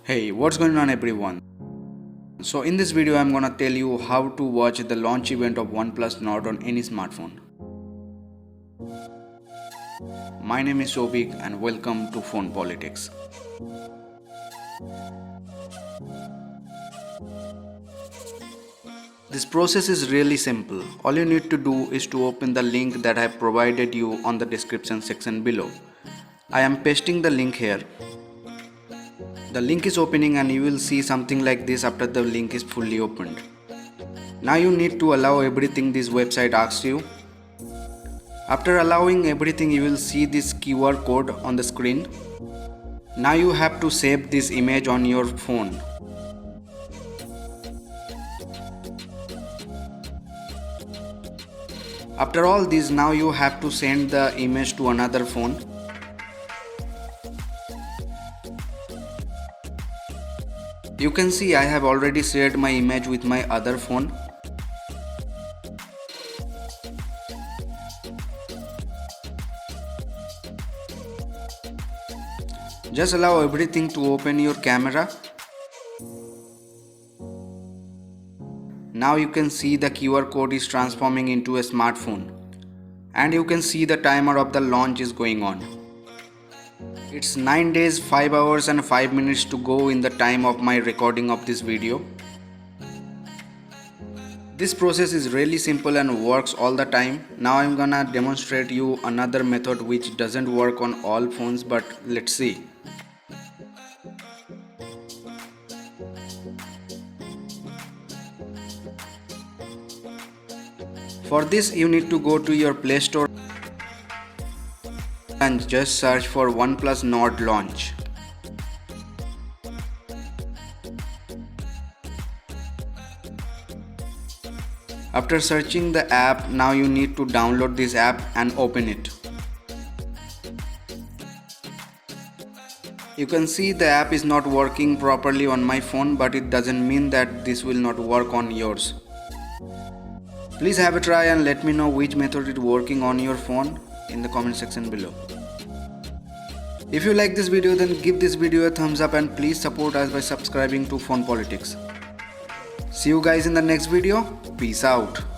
Hey, what's going on everyone? So in this video I'm gonna tell you how to watch the launch event of OnePlus Nord on any smartphone. My name is Shobik and welcome to Phone Politics. This process is really simple. All you need to do is to open the link that I have provided you on the description section below. I am pasting the link here. The link is opening and you will see something like this after the link is fully opened. Now you need to allow everything this website asks you. After allowing everything, you will see this QR code on the screen. Now you have to save this image on your phone. After all this, now you have to send the image to another phone. You can see I have already shared my image with my other phone. Just allow everything to open your camera. Now you can see the QR code is transforming into a smartphone. And you can see the timer of the launch is going on. It's 9 days, 5 hours and 5 minutes to go in the time of my recording of this video. This process is really simple and works all the time. Now I'm gonna demonstrate you another method which doesn't work on all phones, but let's see. For this you need to go to your Play Store and just search for OnePlus Nord launch. After searching the app, now you need to download this app and open it. You can see the app is not working properly on my phone, but it doesn't mean that this will not work on yours. Please have a try and let me know which method is working on your phone in the comment section below. If you like this video, then give this video a thumbs up and please support us by subscribing to Phone Politics. See you guys in the next video. Peace out.